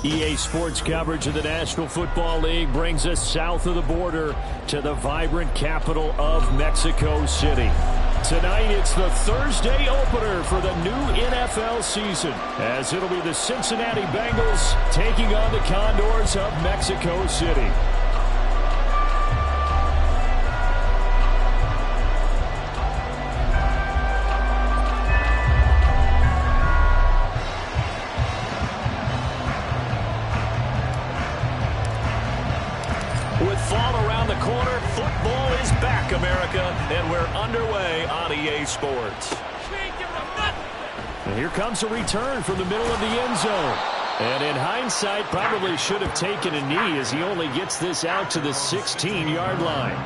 EA Sports coverage of the National Football League brings us south of the border to the vibrant capital of Mexico City. Tonight, it's the Thursday opener for the new NFL season, as it'll be the Cincinnati Bengals taking on the Condors of Mexico City. With fall around the corner, football is back, America, and we're underway on EA Sports. And here comes a return from the middle of the end zone. And in hindsight, probably should have taken a knee as he only gets this out to the 16-yard line.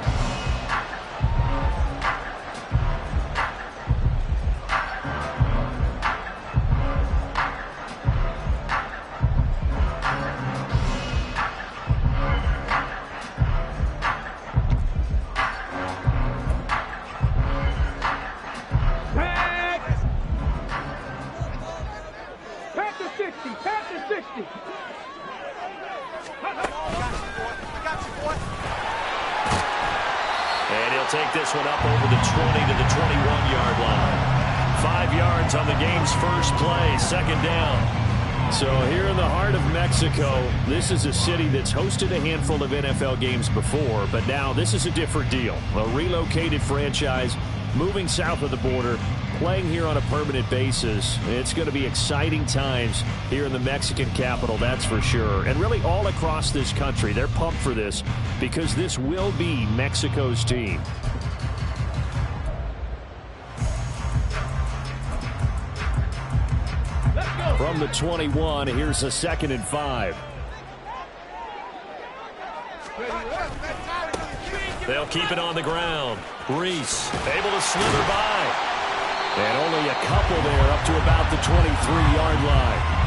And he'll take this one up over the 20 to the 21-yard line. 5 yards on the game's first play, second down. So here in the heart of Mexico, this is a city that's hosted a handful of NFL games before, but now this is a different deal. A relocated franchise moving south of the border, playing here on a permanent basis. It's going to be exciting times here in the Mexican capital, that's for sure. And really all across this country, they're pumped for this because this will be Mexico's team. From the 21, here's a 2nd and 5. They'll keep it on the ground. Reese able to slither by. And only a couple there up to about the 23-yard line.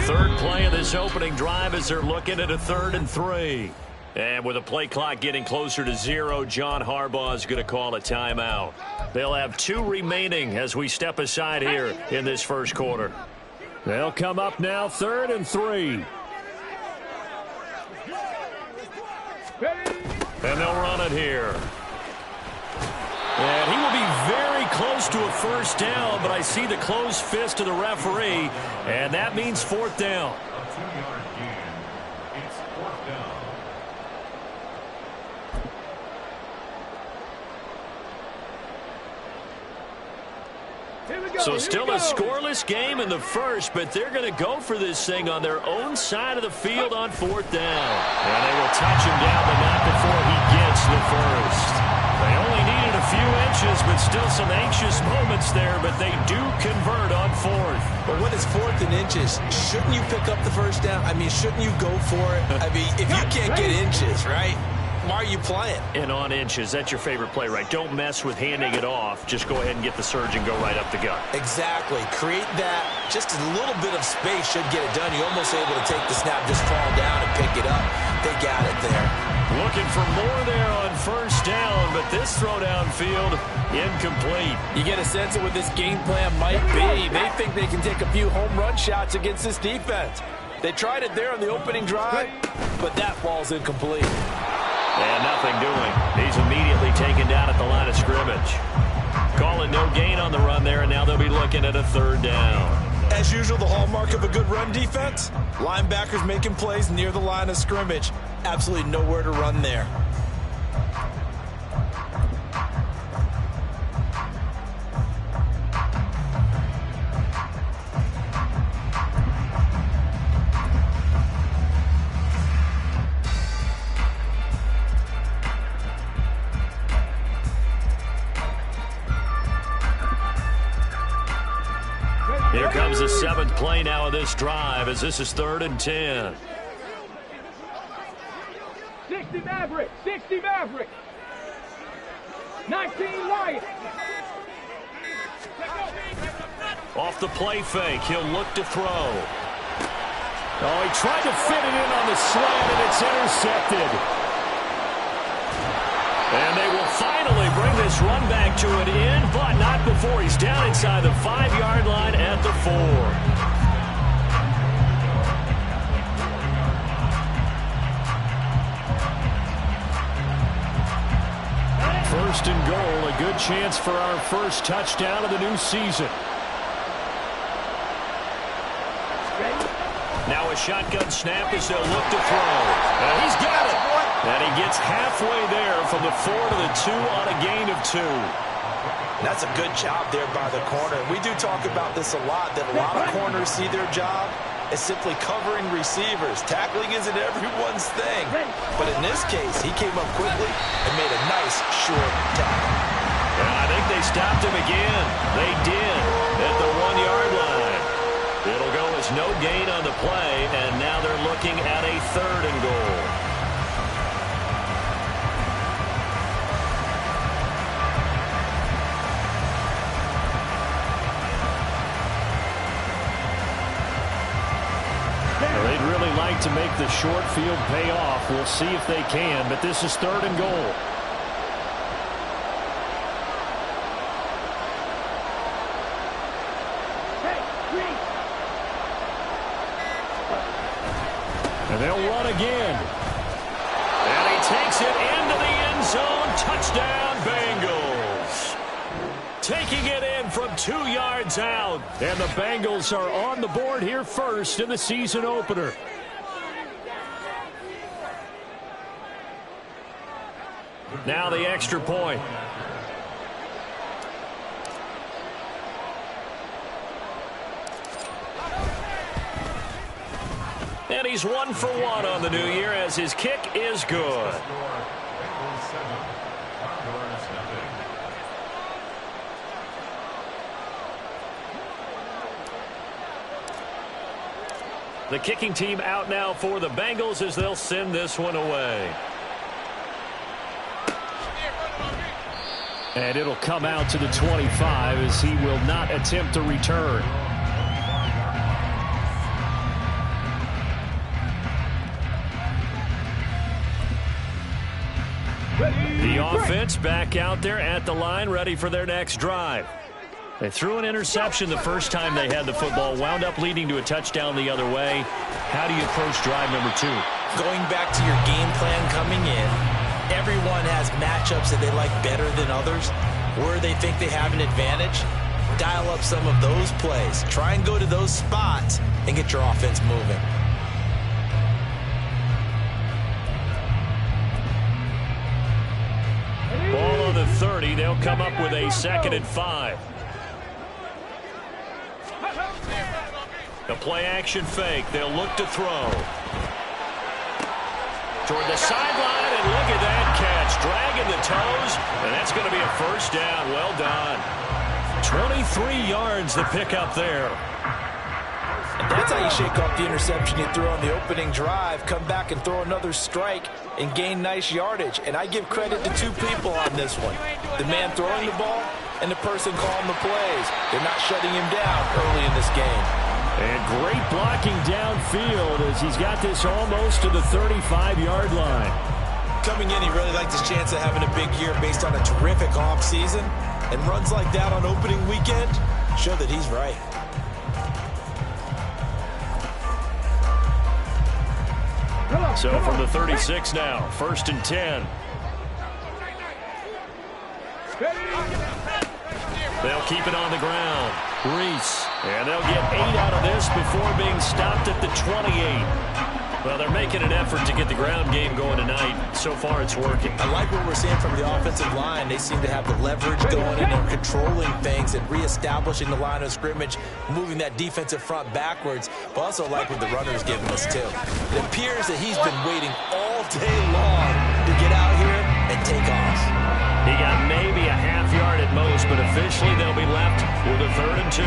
Third play of this opening drive as they're looking at a 3rd and 3. And with the play clock getting closer to 0, John Harbaugh is going to call a timeout. They'll have 2 remaining as we step aside here in this first quarter. They'll come up now 3rd and 3. And they'll run it here. And he will be very close to a first down, but I see the closed fist of the referee, and that means 4th down. So still a scoreless game in the first, but they're going to go for this thing on their own side of the field on 4th down. And they will touch him down, but not before he gets the first. They only needed a few inches, but still some anxious moments there, but they do convert on 4th. But when it's 4th and inches, shouldn't you pick up the first down? I mean, shouldn't you go for it? I mean, if you can't get inches, right? Why are you playing? And on inches, that's your favorite play, right? Don't mess with handing it off. Just go ahead and get the surge and go right up the gut. Exactly. Create that. Just a little bit of space should get it done. You're almost able to take the snap, just fall down and pick it up. They got it there. Looking for more there on first down, but this throw downfield incomplete. You get a sense of what this game plan might be. They think they can take a few home run shots against this defense. They tried it there on the opening drive, but that ball's incomplete. And nothing doing. He's immediately taken down at the line of scrimmage. Calling no gain on the run there, and now they'll be looking at a 3rd down. As usual, the hallmark of a good run defense, linebackers making plays near the line of scrimmage. Absolutely nowhere to run there. Here comes the 7th play now of this drive as this is 3rd and 10. 60 Maverick, 60 Maverick. 19 Lions. Off the play fake, he'll look to throw. Oh, he tried to fit it in on the slant, and it's intercepted. And they will finally bring this run back to an end, but not before he's down inside the 5-yard line at the 4. First and goal, a good chance for our first touchdown of the new season. Now a shotgun snap as they'll look to throw. And he's got it. And he gets halfway there from the 4 to the 2 on a gain of 2. That's a good job there by the corner. We do talk about this a lot, that a lot of corners see their job as simply covering receivers. Tackling isn't everyone's thing. But in this case, he came up quickly and made a nice short tackle. And I think they stopped him again. They did at the 1-yard line. It'll go as no gain on the play, and now they're looking at a 3rd and goal. They'd really like to make the short field pay off. We'll see if they can, but this is 3rd and goal. And they'll run again. And he takes it into the end zone. Touchdown, Bengals. Taking it in from 2 yards out. And the Bengals are on the board here first in the season opener. Now the extra point. And he's 1 for 1 on the new year as his kick is good. The kicking team out now for the Bengals as they'll send this one away. And it'll come out to the 25 as he will not attempt to return. The offense back out there at the line, ready for their next drive. They threw an interception the first time they had the football, wound up leading to a touchdown the other way. How do you approach drive number 2? Going back to your game plan coming in, everyone has matchups that they like better than others. Where they think they have an advantage, dial up some of those plays. Try and go to those spots and get your offense moving. Ball on the 30. They'll come up with a 2nd and 5. The play action fake. They'll look to throw. Toward the sideline, and look at that catch. Dragging the toes, and that's going to be a first down. Well done. 23 yards the pick up there. And that's how you shake off the interception you threw on the opening drive. Come back and throw another strike and gain nice yardage. And I give credit to 2 people on this one. The man throwing the ball and the person calling the plays. They're not shutting him down early in this game. And great blocking downfield as he's got this almost to the 35-yard line. Coming in, he really liked his chance of having a big year based on a terrific offseason. And runs like that on opening weekend show that he's right. So from the 36 now, 1st and 10. They'll keep it on the ground. Reese. And they'll get 8 out of this before being stopped at the 28. Well, they're making an effort to get the ground game going tonight. So far, it's working. I like what we're seeing from the offensive line. They seem to have the leverage going and they're controlling things and reestablishing the line of scrimmage, moving that defensive front backwards. But also like what the runner's giving us, too. It appears that he's been waiting all day long to get out here and take off. He got maybe a half yard at most, but officially they'll be left with a 3rd and 2.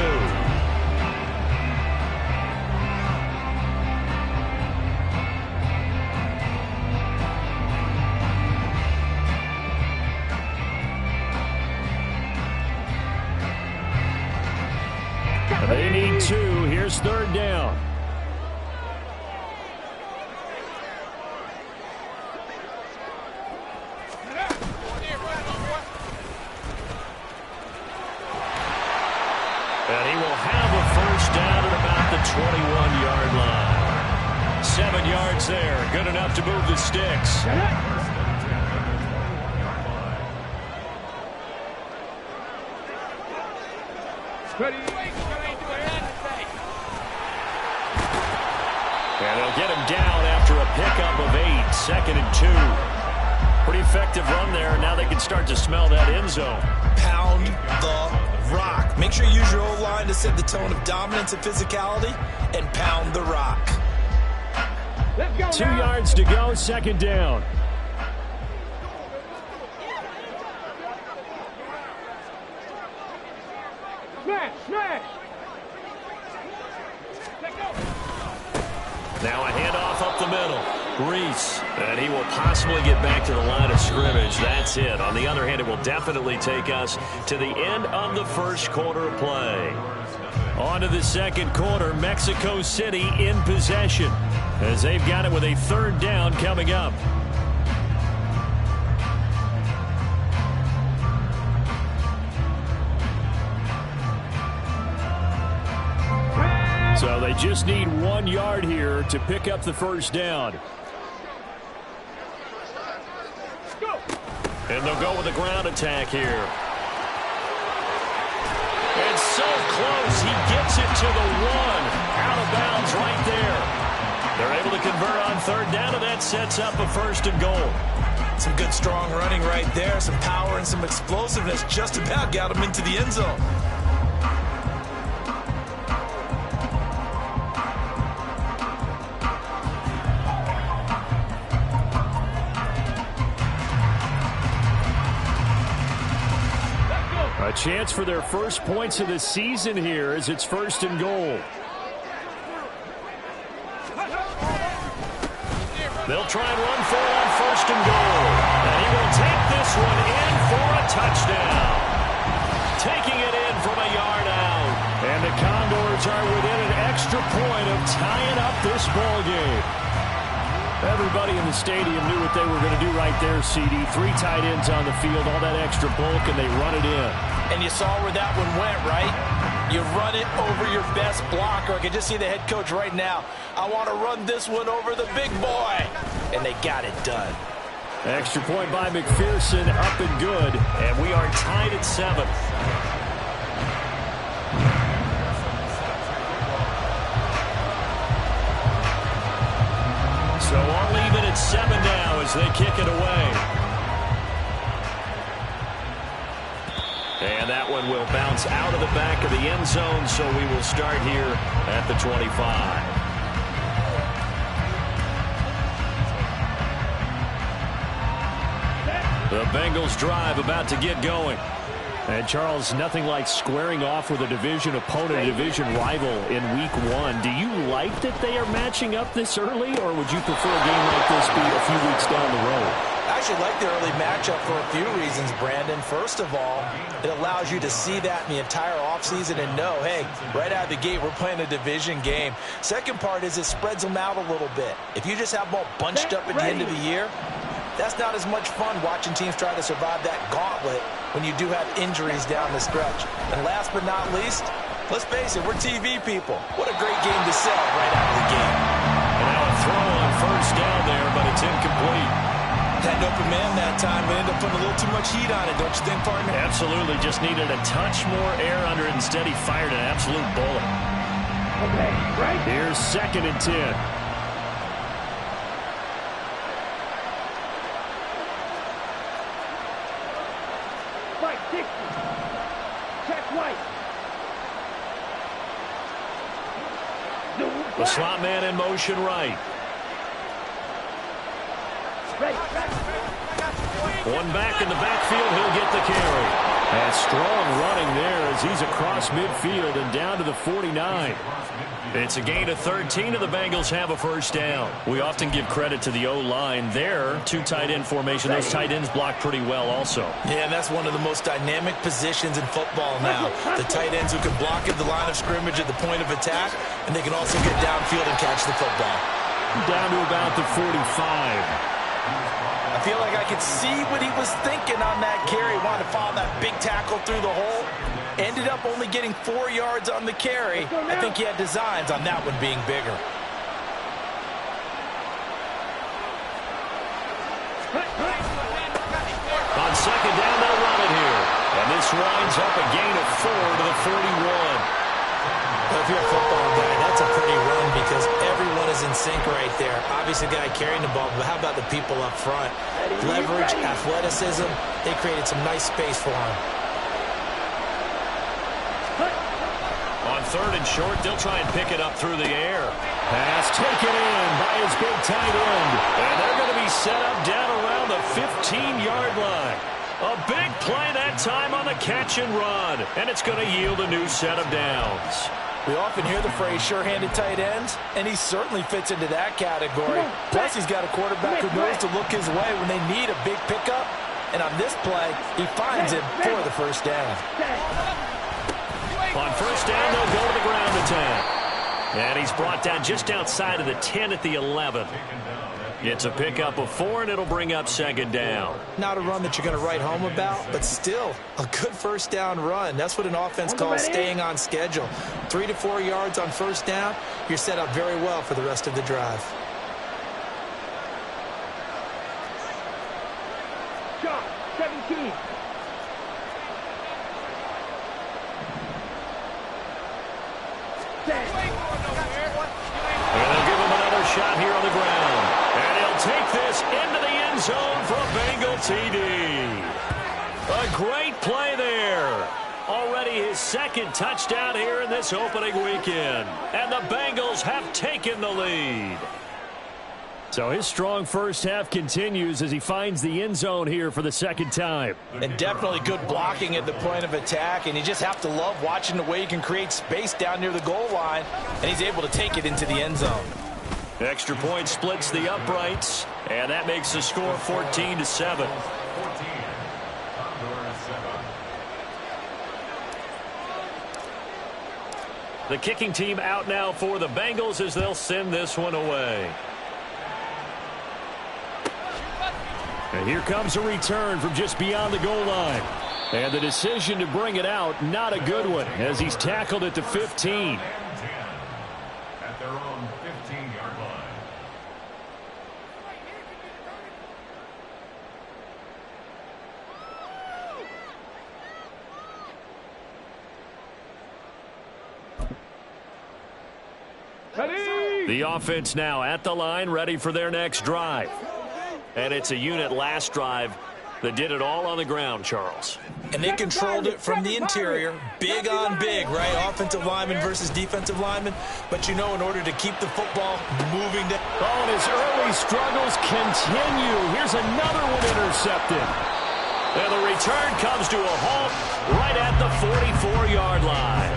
They need 2. Here's 3rd down. And he will have a 1st down at about the 21-yard line. 7 yards there. Good enough to move the sticks. And they'll get him down after a pickup of 8. 2nd and 2. Pretty effective run there. Now they can start to smell that end zone. Pound the rock. Make sure you use your O-line to set the tone of dominance and physicality, and pound the rock. Let's go 2 now. yards to go. 2nd down. Smash, smash. Let's go. Now a handoff up the middle. Reese. And he will possibly get back to the line of scrimmage. That's it. On the other hand, it will definitely take us to the end of the 1st quarter play. On to the 2nd quarter. Mexico City in possession as they've got it with a 3rd down coming up. So they just need 1 yard here to pick up the 1st down. And they'll go with a ground attack here. And so close, he gets it to the 1. Out of bounds right there. They're able to convert on 3rd down, and that sets up a 1st and goal. Some good strong running right there. Some power and some explosiveness. Just about got him into the end zone. A chance for their first points of the season here as it's 1st and goal. They'll try and run for it on 1st and goal. And he will take this one in for a touchdown. Taking it in from a yard out. And the Condors are within an extra point of tying up this ball game. Everybody in the stadium knew what they were going to do right there, CD. 3 tight ends on the field, all that extra bulk, and they run it in. And you saw where that one went, right? You run it over your best blocker. I can just see the head coach right now. I want to run this one over the big boy. And they got it done. Extra point by McPherson, up and good. And we are tied at 7. So all even at 7 now as they kick it away. And that one will bounce out of the back of the end zone, so we will start here at the 25. The Bengals drive about to get going. And, Charles, nothing like squaring off with a division opponent, a division rival in Week 1. Do you like that they are matching up this early, or would you prefer a game like this be a few weeks down the road? I actually like the early matchup for a few reasons, Brandon. First of all, it allows you to see that in the entire offseason and know, hey, right out of the gate, we're playing a division game. Second part is it spreads them out a little bit. If you just have them all bunched up at the end of the year, that's not as much fun watching teams try to survive that gauntlet when you do have injuries down the stretch. And last but not least, let's face it, we're TV people. What a great game to sell right out of the gate. And now a throw on 1st down there, but it's incomplete. Had an open man that time, but ended up putting a little too much heat on it, don't you think, partner? Absolutely. Just needed a touch more air under it. Instead, he fired an absolute bullet. Okay, right. Here's 2nd and 10. Right, 60. Check right. The slot man in motion right. Right. One back in the backfield. He'll get the carry. And strong running there as he's across midfield and down to the 49. It's a gain of 13, and the Bengals have a first down. We often give credit to the O-line there. Two tight end formation. Those tight ends block pretty well also. Yeah, and that's one of the most dynamic positions in football now. The tight ends who can block at the line of scrimmage at the point of attack, and they can also get downfield and catch the football. Down to about the 45. I feel like I could see what he was thinking on that carry. Wanted to follow that big tackle through the hole. Ended up only getting 4 yards on the carry. I think he had designs on that one being bigger. On second down, they'll run it here. And this winds up a gain of 4 to the 41. Well, if you're a football guy, that's a pretty run because everyone is in sync right there. Obviously, the guy carrying the ball, but how about the people up front? Leverage, athleticism, they created some nice space for him. On third and short, they'll try and pick it up through the air. Pass taken in by his big tight end. And they're going to be set up down around the 15-yard line. A big play that time on the catch and run. And it's going to yield a new set of downs. We often hear the phrase sure-handed tight ends, and he certainly fits into that category. Plus, he's got a quarterback who knows to look his way when they need a big pickup. And on this play, he finds it for the first down. On first down, they'll go to the ground attack. And he's brought down just outside of the 10 at the 11. It's a pickup of 4, and it'll bring up second down. Not a run that you're going to write home about, but still a good first down run. That's what an offense calls staying on schedule. 3 to 4 yards on first down, you're set up very well for the rest of the drive. Shot, 17. And they'll give him another shot here on the ground. And he'll take this into the end zone for a Bengal TD. A great play there. Already his second touchdown here in this opening weekend. And the Bengals have taken the lead. So his strong first half continues as he finds the end zone here for the second time. And definitely good blocking at the point of attack, and you just have to love watching the way he can create space down near the goal line, and he's able to take it into the end zone. Extra point splits the uprights, and that makes the score 14-7. The kicking team out now for the Bengals as they'll send this one away. And here comes a return from just beyond the goal line. And the decision to bring it out, not a good one, as he's tackled at the 15. At their own 15-yard line. Ready? The offense now at the line, ready for their next drive. And it's a unit last drive that did it all on the ground, Charles. And they controlled it from the interior, big on big, right? Offensive lineman versus defensive lineman. But, you know, in order to keep the football moving. Oh, and his early struggles continue. Here's another one intercepted. And the return comes to a halt right at the 44-yard line.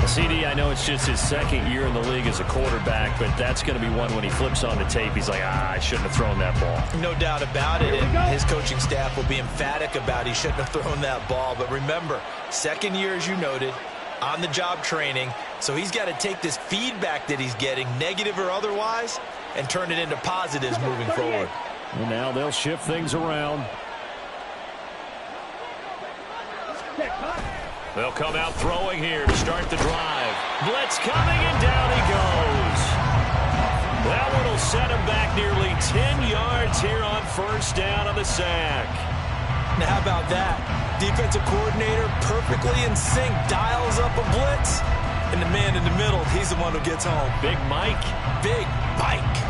CD, I know it's just his second year in the league as a quarterback, but that's going to be one when he flips on the tape. He's like, I shouldn't have thrown that ball. No doubt about it, and his coaching staff will be emphatic about he shouldn't have thrown that ball. But remember, second year, as you noted, on-the-job training, so he's got to take this feedback that he's getting, negative or otherwise, and turn it into positives moving forward. And now they'll shift things around. They'll come out throwing here to start the drive. Blitz coming, and down he goes. That one will set him back nearly 10 yards here on first down on the sack. Now, how about that? Defensive coordinator perfectly in sync, dials up a blitz, and the man in the middle, he's the one who gets home. Big Mike. Big Mike.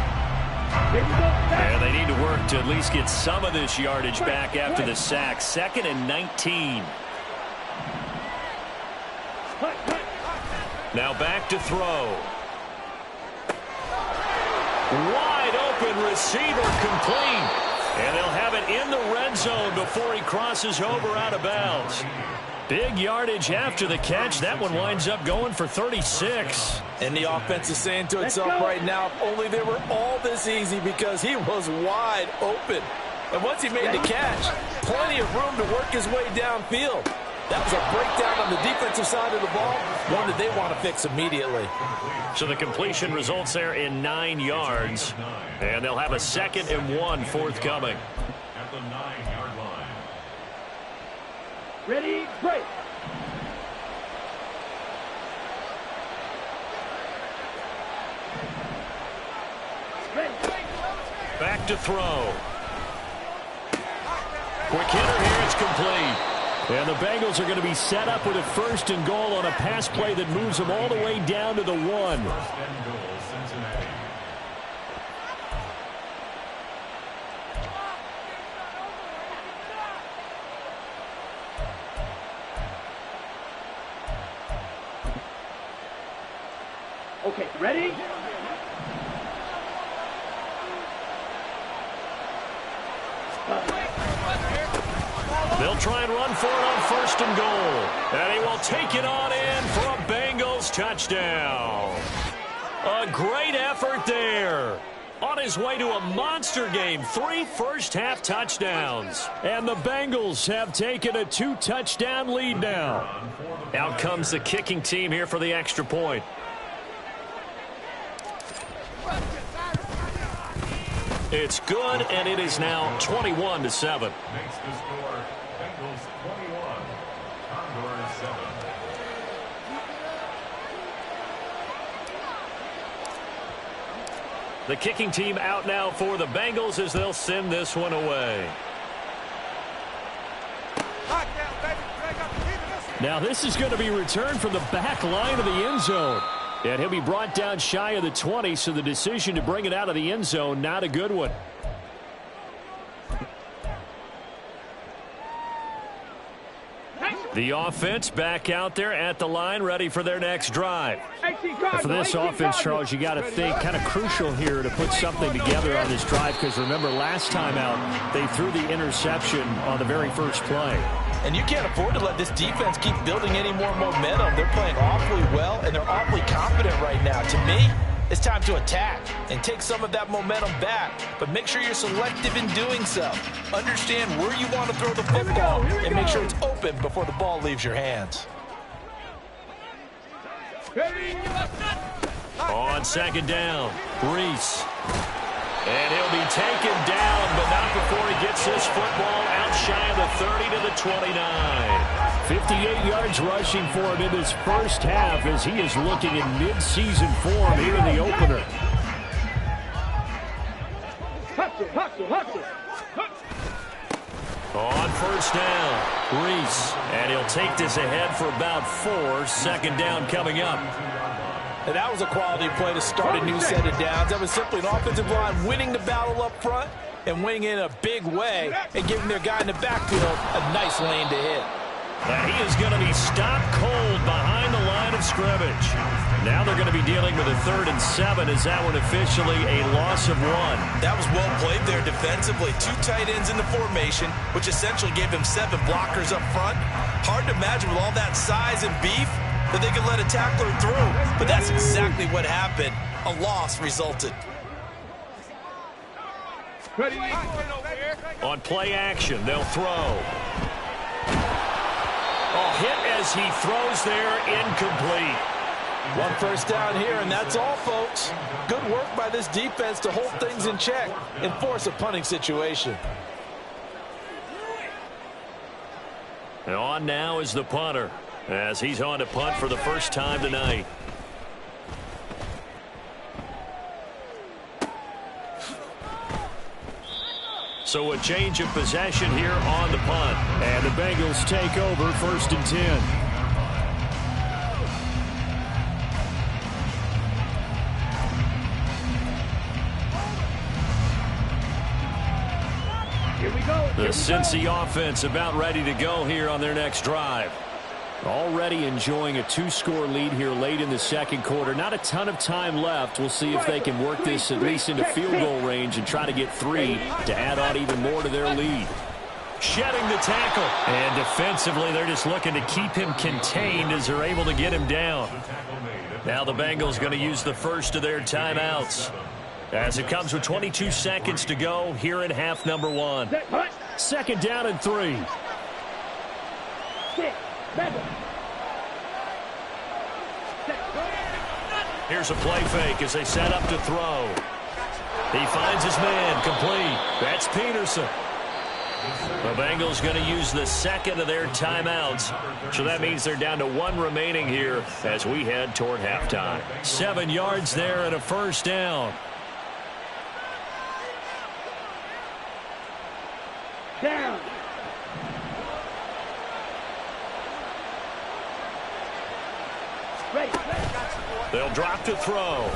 And they need to work to at least get some of this yardage back after the sack. 2nd and 19. Now back to throw. Wide open receiver complete. And they'll have it in the red zone before he crosses over out of bounds. Big yardage after the catch. That one winds up going for 36. And the offense is saying to itself right now, if only they were all this easy, because he was wide open. And once he made the catch, plenty of room to work his way downfield. That was a breakdown on the defensive side of the ball, one that they want to fix immediately. So the completion results there in 9 yards. And they'll have a 2nd and 1 forthcoming. At the 9-yard line. Ready, break. Back to throw. Quick hitter here, it's complete. And the Bengals are going to be set up with a 1st and goal on a pass play that moves them all the way down to the 1. 1st and goal, Cincinnati. Okay, ready? They'll try and run for it on 1st and goal. And he will take it on in for a Bengals touchdown. A great effort there. On his way to a monster game, 3 first-half touchdowns. And the Bengals have taken a 2-touchdown lead now. Out comes the kicking team here for the extra point. It's good, and it is now 21-7. Makes the score Bengals 21, Condors 7. The kicking team out now for the Bengals as they'll send this one away. Now this is going to be returned from the back line of the end zone. And he'll be brought down shy of the 20, so the decision to bring it out of the end zone, not a good one. The offense back out there at the line, ready for their next drive. And for this offense, Charles, you got to think kind of crucial here to put something together on this drive, because remember last time out, they threw the interception on the very first play. And you can't afford to let this defense keep building any more momentum. They're playing awfully well, and they're awfully confident right now. To me, it's time to attack and take some of that momentum back. But make sure you're selective in doing so. Understand where you want to throw the football and make sure it's open before the ball leaves your hands. On 2nd down, Reese. And he'll be taken down, but not before he gets this football out shy of the 30 to the 29. 58 yards rushing for him in this first half as he is looking in mid-season form here in the opener. On 1st down, Reese. And he'll take this ahead for about 4. 2nd down coming up. And that was a quality play to start a new set of downs. That was simply an offensive line winning the battle up front and winning in a big way and giving their guy in the backfield a nice lane to hit. And he is going to be stopped cold behind the line of scrimmage. Now they're going to be dealing with a 3rd and 7. Is that one officially a loss of 1? That was well played there defensively. 2 tight ends in the formation, which essentially gave them 7 blockers up front. Hard to imagine with all that size and beef that they could let a tackler through. But that's exactly what happened. A loss resulted. On play action, they'll throw. A hit as he throws there, incomplete. 1 first down here, and that's all, folks. Good work by this defense to hold things in check and force a punting situation. And on now is the punter, as he's on to punt for the first time tonight. So a change of possession here on the punt. And the Bengals take over 1st and 10. Here we go. The Cincy offense about ready to go here on their next drive. Already enjoying a 2-score lead here late in the second quarter. Not a ton of time left. We'll see if they can work this at least into field goal range and try to get 3 to add on even more to their lead. Shedding the tackle. And defensively, they're just looking to keep him contained as they're able to get him down. Now the Bengals going to use the first of their timeouts, as it comes with 22 seconds to go here in half number 1. Second down and 3. Here's a play fake as they set up to throw. He finds his man, complete. That's Peterson. The Bengals going to use the second of their timeouts. So that means they're down to 1 remaining here as we head toward halftime. 7 yards there and a first down. Down. Ready. They'll drop to throw.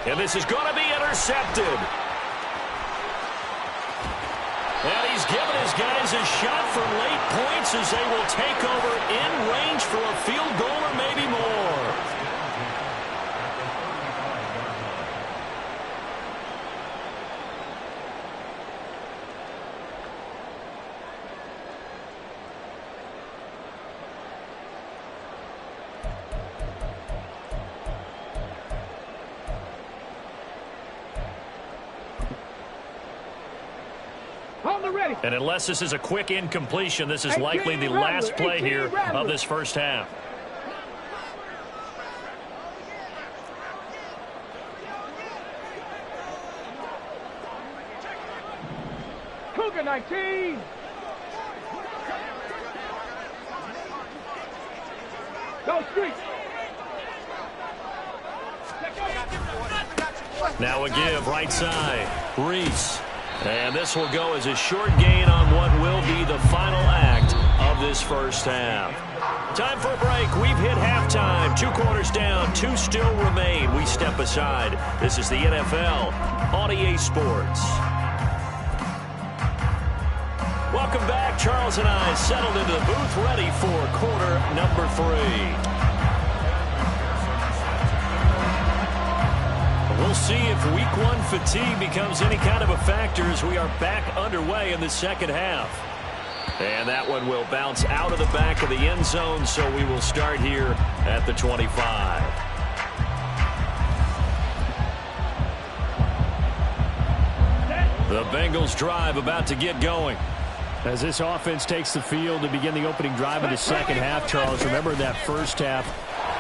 And this is going to be intercepted. And he's given his guys a shot for late points as they will take over in range for a field goal or maybe more. And unless this is a quick incompletion, this is likely the last play here of this first half. Cougar 19. Go street. Now a give right side. Reese. And this will go as a short gain on what will be the final act of this first half. Time for a break. We've hit halftime. 2 quarters down. 2 still remain. We step aside. This is the NFL on EA Sports. Welcome back. Charles and I settled into the booth ready for quarter number 3. We'll see if week 1 fatigue becomes any kind of a factor as we are back underway in the second half. And that one will bounce out of the back of the end zone, so we will start here at the 25. The Bengals drive about to get going. As this offense takes the field to begin the opening drive of the second half, Charles, remember that first half,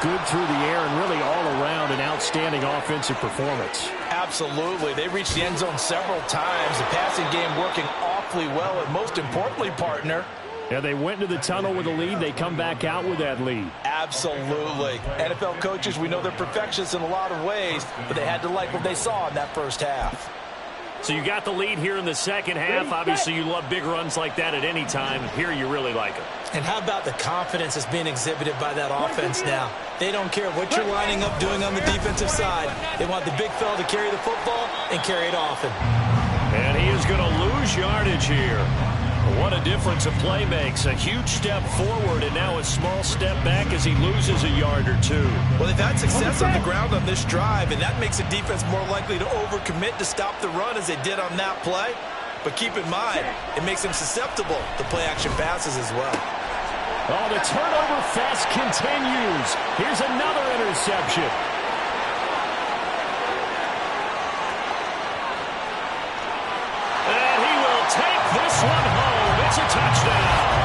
good through the air and really all around an outstanding offensive performance. Absolutely. They reached the end zone several times. The passing game working awfully well, and most importantly, partner, yeah, they went into the tunnel with a lead. They come back out with that lead. Absolutely. NFL coaches, we know they're perfectionists in a lot of ways, but they had to like what they saw in that first half. So you got the lead here in the second half. Obviously, you love big runs like that at any time. Here you really like them. And how about the confidence that's being exhibited by that offense now? They don't care what you're lining up doing on the defensive side. They want the big fella to carry the football and carry it often. And he is going to lose yardage here. What a difference a play makes. A huge step forward and now a small step back as he loses a yard or 2. Well, they've had success on the ground on this drive, and that makes the defense more likely to overcommit to stop the run as they did on that play. But keep in mind, it makes them susceptible to play-action passes as well. Oh, the turnover fest continues. Here's another interception. And he will take this one home. It's a touchdown.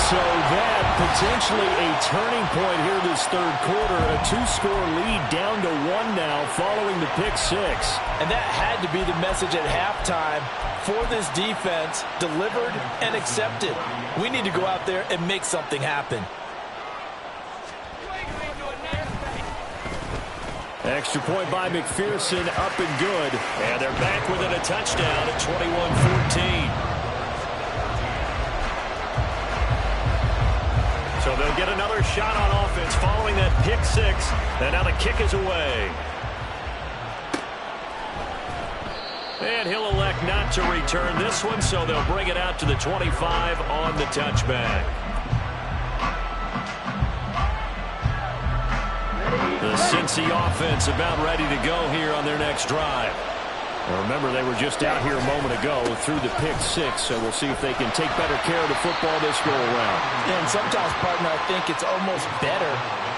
So that potentially a turning point here this third quarter. A 2-score lead down to 1 now following the pick 6. And that had to be the message at halftime for this defense, delivered and accepted. We need to go out there and make something happen. Extra point by McPherson, up and good. And they're back within a touchdown at 21-14. So they'll get another shot on offense following that pick 6. And now the kick is away. And he'll elect not to return this one, so they'll bring it out to the 25 on the touchback. The Cincy offense about ready to go here on their next drive. Now remember, they were just out here a moment ago through the pick 6, so we'll see if they can take better care of the football this go-around. And sometimes, partner, I think it's almost better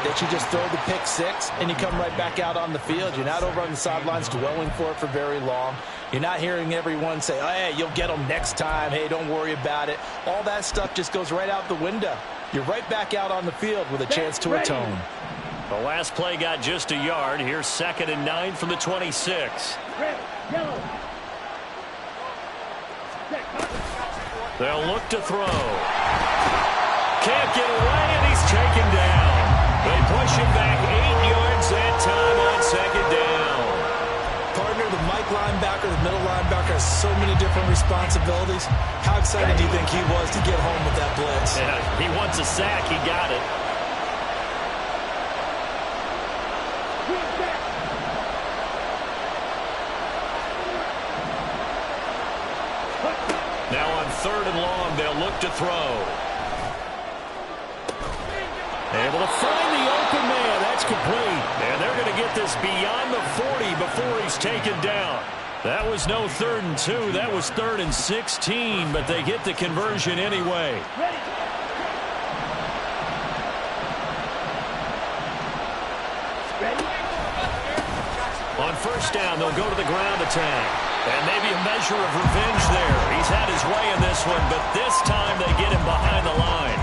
that you just throw the pick 6 and you come right back out on the field. You're not over on the sidelines dwelling for it for very long. You're not hearing everyone say, oh, hey, you'll get them next time. Hey, don't worry about it. All that stuff just goes right out the window. You're right back out on the field with a chance to atone. The last play got just a yard. Here's 2nd and 9 from the 26. Red, yellow. They'll look to throw. Can't get away, and he's taken down. They push him back 8 yards that time on 2nd down. Partner, the Mike linebacker, the middle linebacker has so many different responsibilities. How excited do you think he was to get home with that blitz? Yeah, he wants a sack. He got it. Now on 3rd and long, they'll look to throw. Able to find the open man. That's complete. And they're going to get this beyond the 40 before he's taken down. That was no 3rd and 2. That was 3rd and 16, but they get the conversion anyway. On 1st down, they'll go to the ground attack. And maybe a measure of revenge there. He's had his way in this one, but this time they get him behind the line.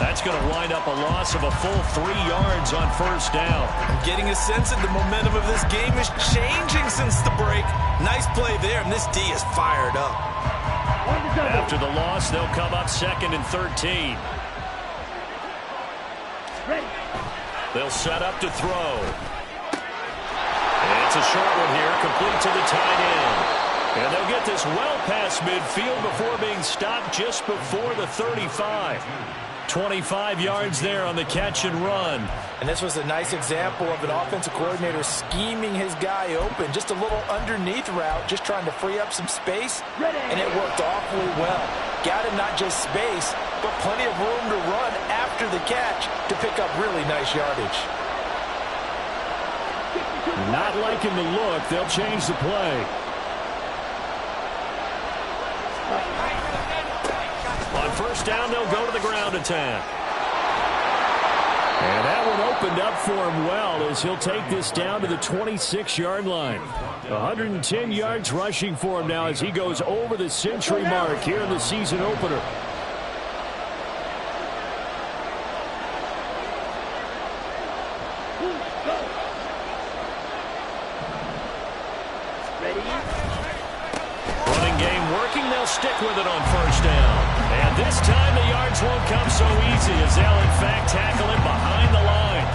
That's going to wind up a loss of a full 3 yards on 1st down. I'm getting a sense that the momentum of this game is changing since the break. Nice play there, and this D is fired up. After the loss, they'll come up 2nd and 13. They'll set up to throw. And it's a short one here, complete to the tight end. And they'll get this well past midfield before being stopped just before the 35. 25 yards there on the catch and run. And this was a nice example of an offensive coordinator scheming his guy open. Just a little underneath route, just trying to free up some space. And it worked awfully well. Got him not just space, but plenty of room to run after the catch to pick up really nice yardage. Not liking the look. They'll change the play. On 1st down, they'll go to the ground attack. And that one opened up for him well as he'll take this down to the 26-yard line. 110 yards rushing for him now as he goes over the century mark here in the season opener. Running game working. They'll stick with it on 1st down. And this time the yards won't come so easy as they'll in fact tackle him behind the line.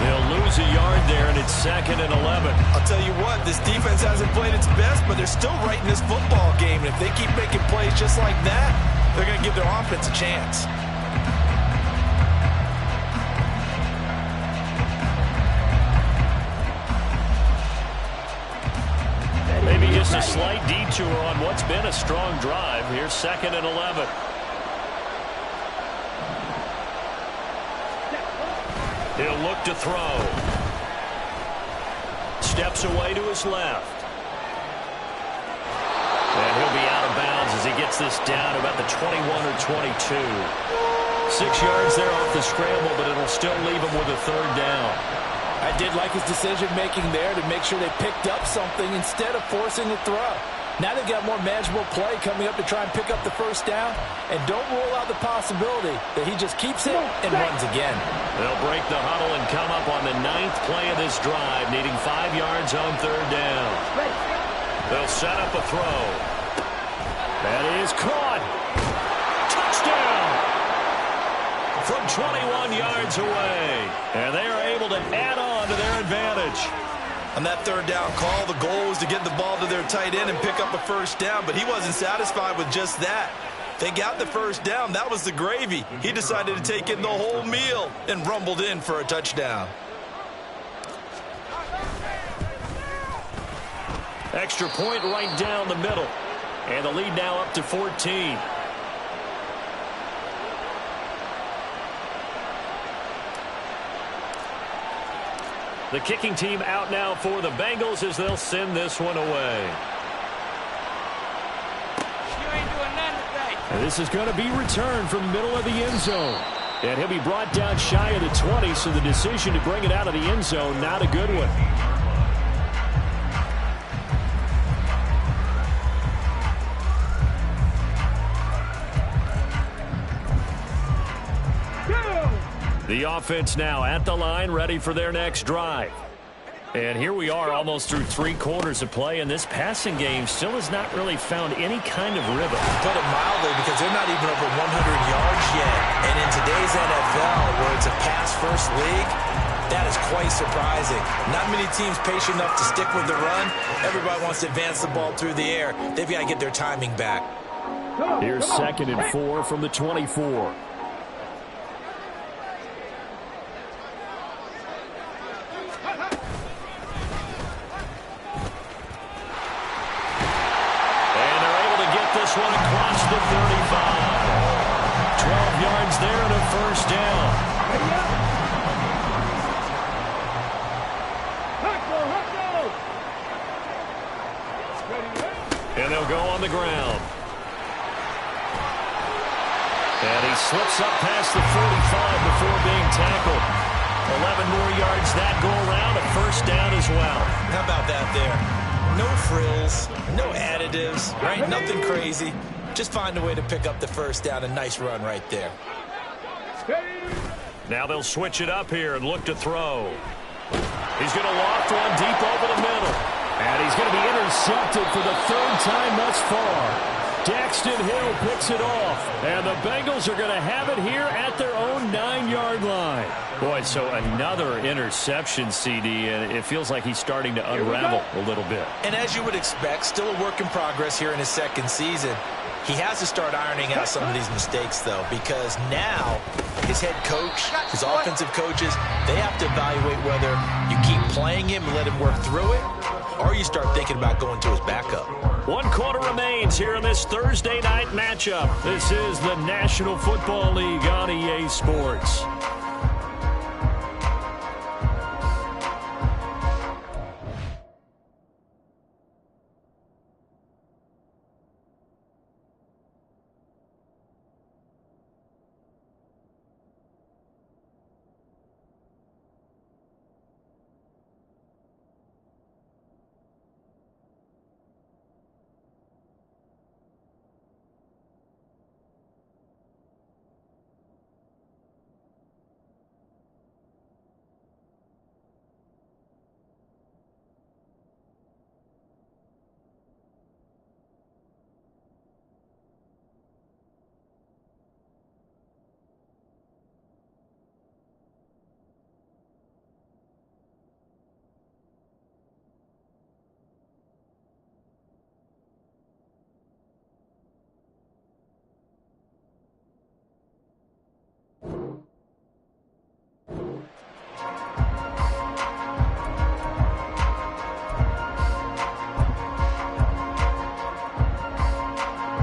They'll lose a yard there, and it's 2nd and 11. I'll tell you what, this defense hasn't played its best, but they're still right in this football game. And if they keep making plays just like that, they're going to give their offense a chance. Maybe just a slight detour on what's been a strong drive. Here's 2nd and 11. He'll look to throw. Steps away to his left. And he'll be out of bounds as he gets this down about the 21 or 22. 6 yards there off the scramble, but it'll still leave him with a 3rd down. I did like his decision-making there to make sure they picked up something instead of forcing a throw. Now they've got more manageable play coming up to try and pick up the 1st down. And don't rule out the possibility that he just keeps it and runs again. They'll break the huddle and come up on the 9th play of this drive, needing 5 yards on 3rd down. They'll set up a throw. That is caught. Touchdown! From 21 yards away. And they are able to add on to their advantage. On that 3rd down call, the goal was to get the ball to their tight end and pick up a 1st down, but he wasn't satisfied with just that. They got the 1st down. That was the gravy. He decided to take in the whole meal and rumbled in for a touchdown. Extra point right down the middle. And the lead now up to 14. The kicking team out now for the Bengals as they'll send this one away. And this is going to be returned from the middle of the end zone. And he'll be brought down shy of the 20, so the decision to bring it out of the end zone, not a good one. The offense now at the line, ready for their next drive. And here we are almost through 3 quarters of play, and this passing game still has not really found any kind of rhythm. Put it mildly, because they're not even over 100 yards yet. And in today's NFL, where it's a pass-first league, that is quite surprising. Not many teams patient enough to stick with the run. Everybody wants to advance the ball through the air. They've got to get their timing back. Here's 2nd and 4 from the 24. This one across the 35. 12 yards there and a first down. And they'll go on the ground. And he slips up past the 45 before being tackled. 11 more yards that go around, a first down as well. How about that there? No frills, no additives, right? Nothing crazy. Just find a way to pick up the first down. A nice run right there. Now they'll switch it up here and look to throw. He's going to loft one deep over the middle. And he's going to be intercepted for the 3rd time thus far. Daxton Hill picks it off. And the Bengals are going to have it here at their own 9-yard line. Boy, so another interception, CD, and it feels like he's starting to unravel a little bit. And as you would expect, still a work in progress here in his 2nd season. He has to start ironing out some of these mistakes, though, because now his head coach, his offensive coaches, they have to evaluate whether you keep playing him and let him work through it, or you start thinking about going to his backup. 1 quarter remains here in this Thursday night matchup. This is the National Football League on EA Sports.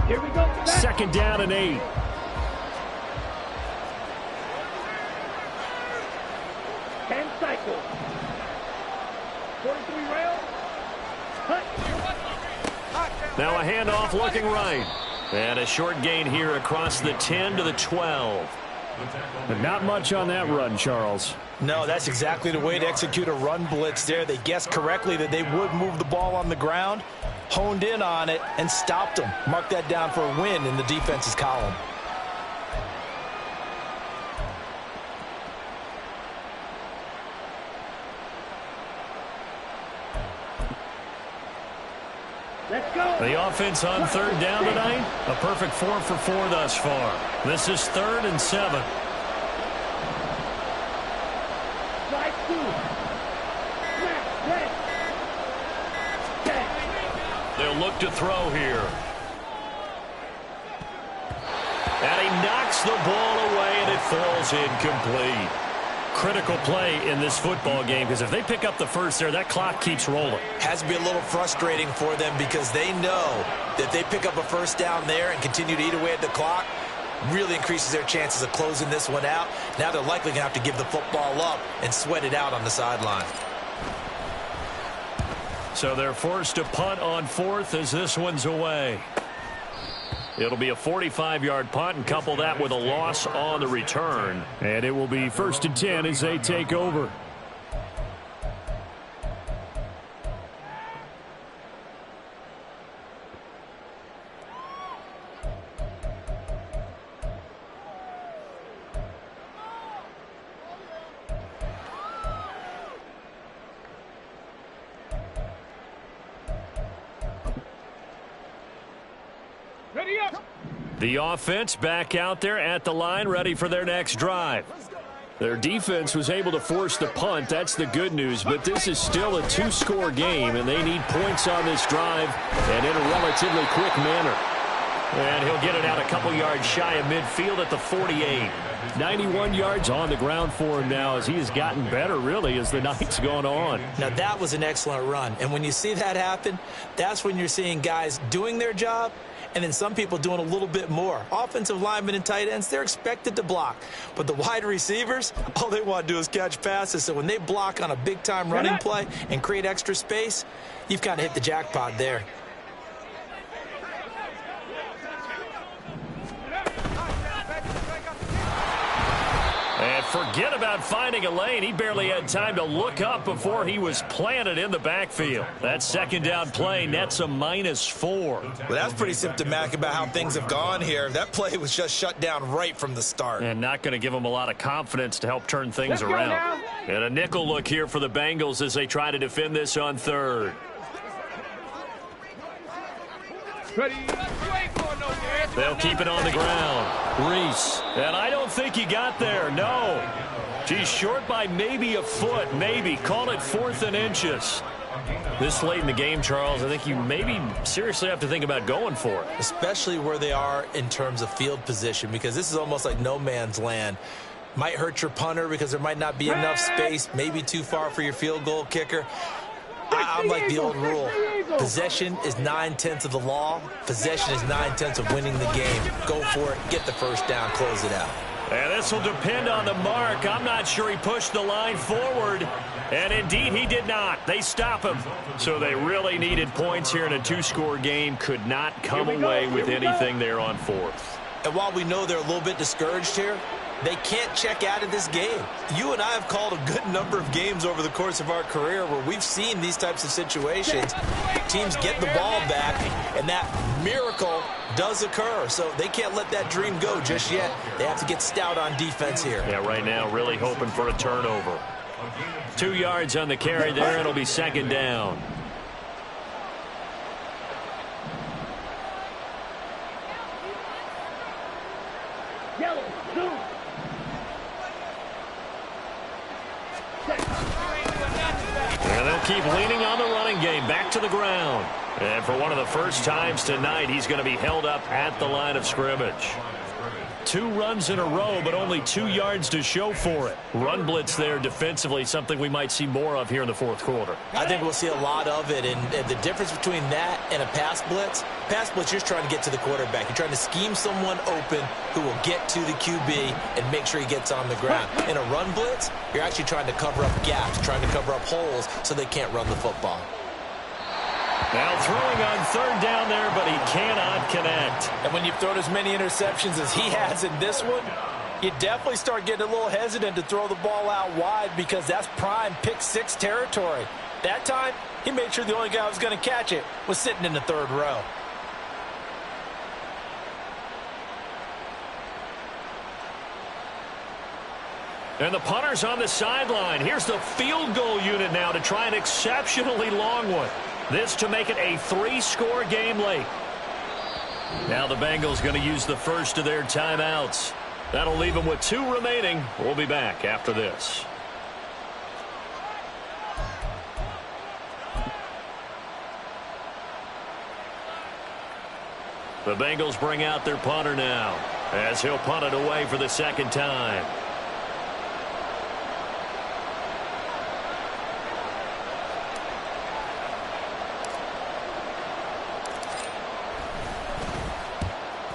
Here we go. 2nd down and 8. And cycle. 43 rail. Now a handoff looking right. And a short gain here across the 10 to the 12. But not much on that run, Charles. No, that's exactly the way to execute a run blitz there. They guessed correctly that they would move the ball on the ground, honed in on it, and stopped them. Mark that down for a win in the defense's column. Let's go. The offense on 3rd down tonight, a perfect 4 for 4 thus far. This is 3rd and 7. Slide 2. Red. They'll look to throw here. And he knocks the ball away, and it falls incomplete. critical play in this football game, because if they pick up the first there, that clock keeps rolling. Has to be a little frustrating for them because they know that if they pick up a first down there and continue to eat away at the clock, really increases their chances of closing this one out. Now they're likely going to have to give the football up and sweat it out on the sideline. So they're forced to punt on fourth as this one's away. It'll be a 45-yard punt, and couple that with a loss on the return. And it will be 1st and 10 as they take over. The offense back out there at the line, ready for their next drive. Their defense was able to force the punt. That's the good news, but this is still a two-score game, and they need points on this drive and in a relatively quick manner. And he'll get it out a couple yards shy of midfield at the 48. 91 yards on the ground for him now as he has gotten better, really, as the night's gone on. Now, that was an excellent run, and when you see that happen, that's when you're seeing guys doing their job and then some people doing a little bit more. Offensive linemen and tight ends, they're expected to block. But the wide receivers, all they want to do is catch passes. So when they block on a big-time running play and create extra space, you've kind of hit the jackpot there. And forget about finding a lane. He barely had time to look up before he was planted in the backfield. That second down play nets a -4. Well, that's pretty symptomatic about how things have gone here. That play was just shut down right from the start. And not going to give them a lot of confidence to help turn things around. And a nickel look here for the Bengals as they try to defend this on third. They'll keep it on the ground. Reese. And I don't think he got there. No. He's short by maybe a foot. Maybe. Call it 4th and inches. This late in the game, Charles, I think you maybe seriously have to think about going for it. Especially where they are in terms of field position, because this is almost like no man's land. Might hurt your punter because there might not be enough space. Maybe too far for your field goal kicker. I'm like the old rule. Possession is 9/10 of the law. Possession is 9/10 of winning the game. Go for it. Get the first down. Close it out. And this will depend on the mark. I'm not sure he pushed the line forward. And indeed, he did not. They stop him. So they really needed points here in a two-score game. Could not come away with anything there on fourth. And while we know they're a little bit discouraged here, they can't check out of this game. You and I have called a good number of games over the course of our career where we've seen these types of situations. Teams get the ball back, and that miracle does occur. So they can't let that dream go just yet. They have to get stout on defense here. Yeah, right now really hoping for a turnover. 2 yards on the carry there. It'll be second down. Yellow, zoom. And they'll keep leaning on the running game. Back to the ground. And for one of the first times tonight, he's going to be held up at the line of scrimmage. 2 runs in a row, but only 2 yards to show for it. Run blitz there defensively, something we might see more of here in the fourth quarter. I think we'll see a lot of it, and the difference between that and a pass blitz, you're just trying to get to the quarterback. You're trying to scheme someone open who will get to the QB and make sure he gets on the ground. In a run blitz, you're actually trying to cover up gaps, trying to cover up holes so they can't run the football. Now throwing on third down there, but he cannot connect. And when you've thrown as many interceptions as he has in this one, you definitely start getting a little hesitant to throw the ball out wide because that's prime pick 6 territory. That time, he made sure the only guy who was going to catch it was sitting in the third row. And the punter's on the sideline. Here's the field goal unit now to try an exceptionally long one. This to make it a 3-score game late. Now the Bengals going to use the first of their timeouts. That'll leave them with 2 remaining. We'll be back after this. The Bengals bring out their punter now as he'll punt it away for the second time.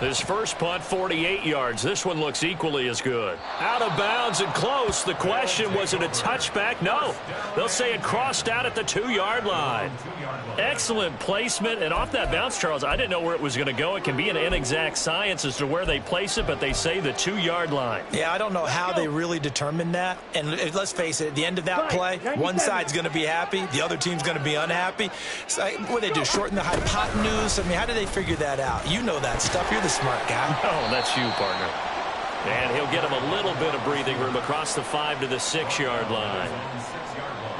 His first punt, 48 yards. This one looks equally as good. Out of bounds and close. The question, was it a touchback? No. They'll say it crossed out at the 2-yard line. Excellent placement. And off that bounce, Charles, I didn't know where it was going to go. It can be an inexact science as to where they place it, but they say the 2-yard line. Yeah, I don't know how they really determined that. And let's face it, at the end of that play, one side's going to be happy, the other team's going to be unhappy. So, what do they do, shorten the hypotenuse? I mean, how do they figure that out? You know that stuff. You're the smart guy. Oh, that's you, partner. And he'll get him a little bit of breathing room across the 5 to the 6-yard line.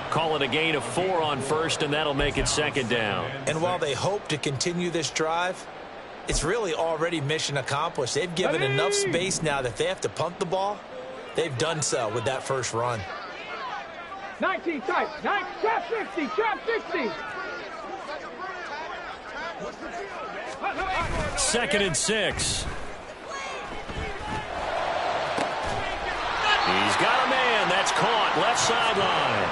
Call it a gain of 4 on first, and that'll make it second down. And while they hope to continue this drive, it's really already mission accomplished. They've given enough space now that if they have to punt the ball, they've done so with that first run. 19 tight. Trap 60. Trap 60. Second and 6. He's got a man. That's caught. Left sideline.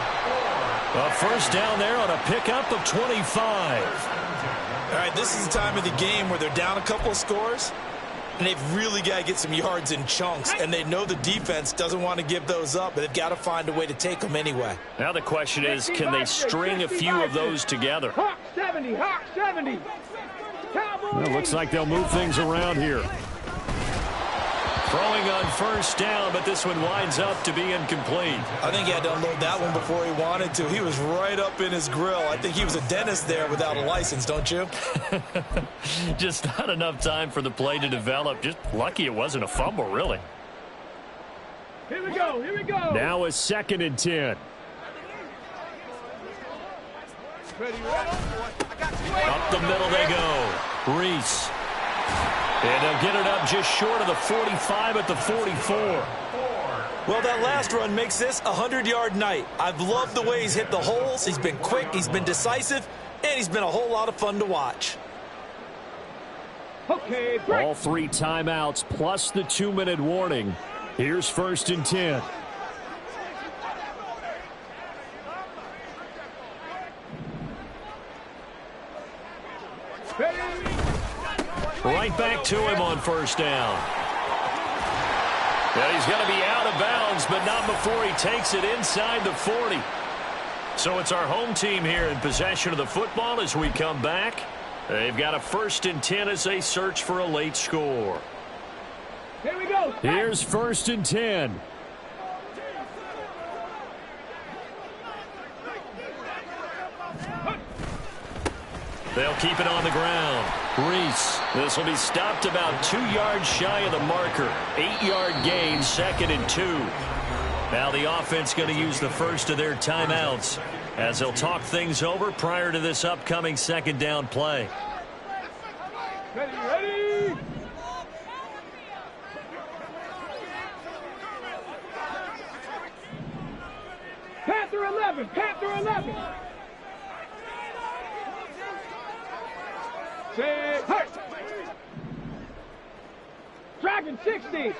A first down there on a pickup of 25. All right, this is the time of the game where they're down a couple of scores, and they've really got to get some yards in chunks, and they know the defense doesn't want to give those up, but they've got to find a way to take them anyway. Now the question is, can they string a few of those together? Hawk 70. Hawk 70. Well, it looks like they'll move things around here. Throwing on first down, but this one winds up to be incomplete. I think he had to unload that one before he wanted to. He was right up in his grill. I think he was a dentist there without a license, don't you? Just not enough time for the play to develop. Just lucky it wasn't a fumble, really. Here we go. Here we go. Now a second and 10. Up the middle they go. Reese. And they'll get it up just short of the 45 at the 44. Well, that last run makes this a 100-yard night. I've loved the way he's hit the holes. He's been quick, he's been decisive, and he's been a whole lot of fun to watch. Okay, break. All 3 timeouts plus the 2-minute warning. Here's first and 10. Right back to him on first down. Now he's going to be out of bounds, but not before he takes it inside the 40. So it's our home team here in possession of the football as we come back. They've got a first and 10 as they search for a late score. Here we go. Here's first and 10. They'll keep it on the ground. Reese. This will be stopped about 2 yards shy of the marker. 8-yard gain, second and 2. Now the offense going to use the first of their timeouts as they'll talk things over prior to this upcoming second down play. Ready. Panther 11. Panther 11. Say, hey. Dragon 60.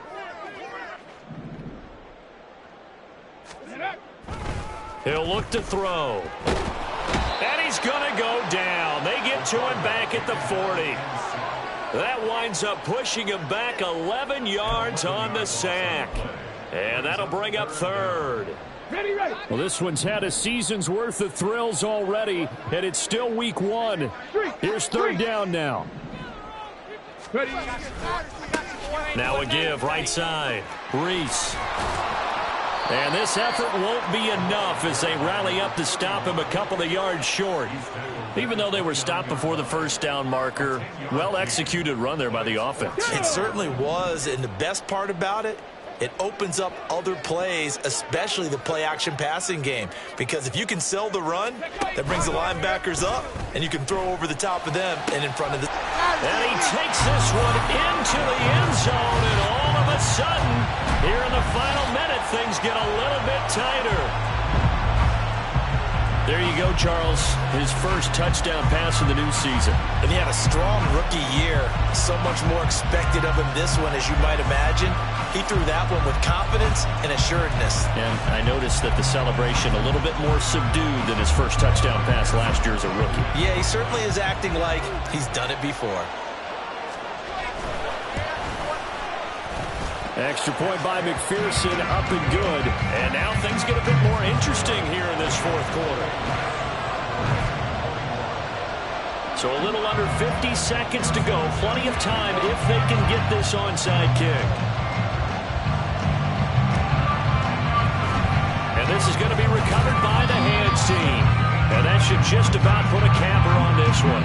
He'll look to throw. And he's going to go down. They get to him back at the 40. That winds up pushing him back 11 yards on the sack. And that'll bring up third. Ready, ready. Well, this one's had a season's worth of thrills already, and it's still week 1. Here's third down now. Ready. Now a give, right side. Reese. And this effort won't be enough as they rally up to stop him a couple of yards short. Even though they were stopped before the first down marker, well-executed run there by the offense. It certainly was, and the best part about it, it opens up other plays, especially the play-action passing game. Because if you can sell the run, that brings the linebackers up, and you can throw over the top of them and in front of the... And he takes this one into the end zone, and all of a sudden, here in the final minute, things get a little bit tighter. There you go, Charles. His first touchdown pass of the new season. And he had a strong rookie year. So much more expected of him this one, as you might imagine. He threw that one with confidence and assuredness. And I noticed that the celebration a little bit more subdued than his first touchdown pass last year as a rookie. Yeah, he certainly is acting like he's done it before. Extra point by McPherson, up and good. And now things get a bit more interesting here in this fourth quarter. So a little under 50 seconds to go. Plenty of time if they can get this onside kick. And this is going to be recovered by the hands team. And that should just about put a capper on this one.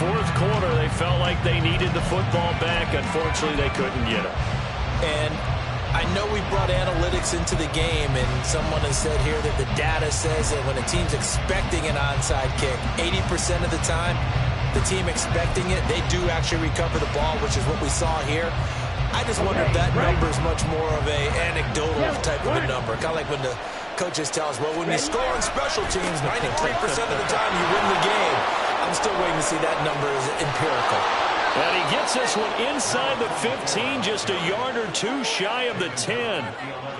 Fourth quarter, they felt like they needed the football back. Unfortunately, they couldn't get it. And I know we brought analytics into the game, and someone has said here that the data says that when a team's expecting an onside kick, 80% of the time, the team expecting it, they do actually recover the ball, which is what we saw here. I just wonder if that number is much more of a anecdotal type of a number. Kind of like when the coaches tell us, well, when you score on special teams, 93% of the time you win the game. I'm still waiting to see that number is empirical. And he gets this one inside the 15, just a yard or two shy of the 10.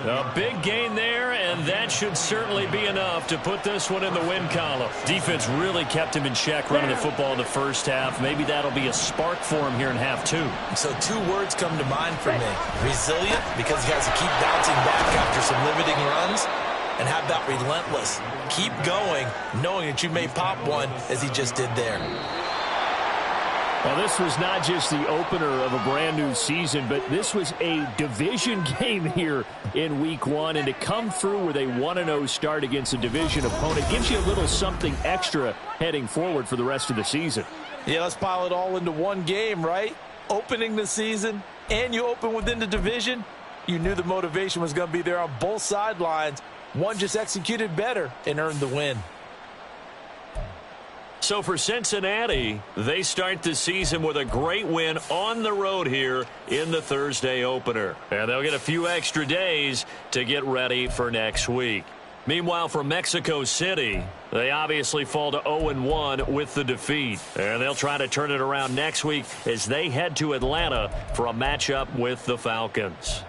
A big gain there, and that should certainly be enough to put this one in the win column. Defense really kept him in check running the football in the first half. Maybe that'll be a spark for him here in half two. So two words come to mind for me. Resilient, because he has to keep bouncing back after some limiting runs. And how about relentless? Keep going, knowing that you may pop one, as he just did there. Well, this was not just the opener of a brand-new season, but this was a division game here in Week 1. And to come through with a 1-0 start against a division opponent gives you a little something extra heading forward for the rest of the season. Yeah, let's pile it all into one game, right? Opening the season, and you open within the division. You knew the motivation was going to be there on both sidelines. One just executed better and earned the win. So for Cincinnati, they start the season with a great win on the road here in the Thursday opener. And they'll get a few extra days to get ready for next week. Meanwhile, for Mexico City, they obviously fall to 0-1 with the defeat. And they'll try to turn it around next week as they head to Atlanta for a matchup with the Falcons.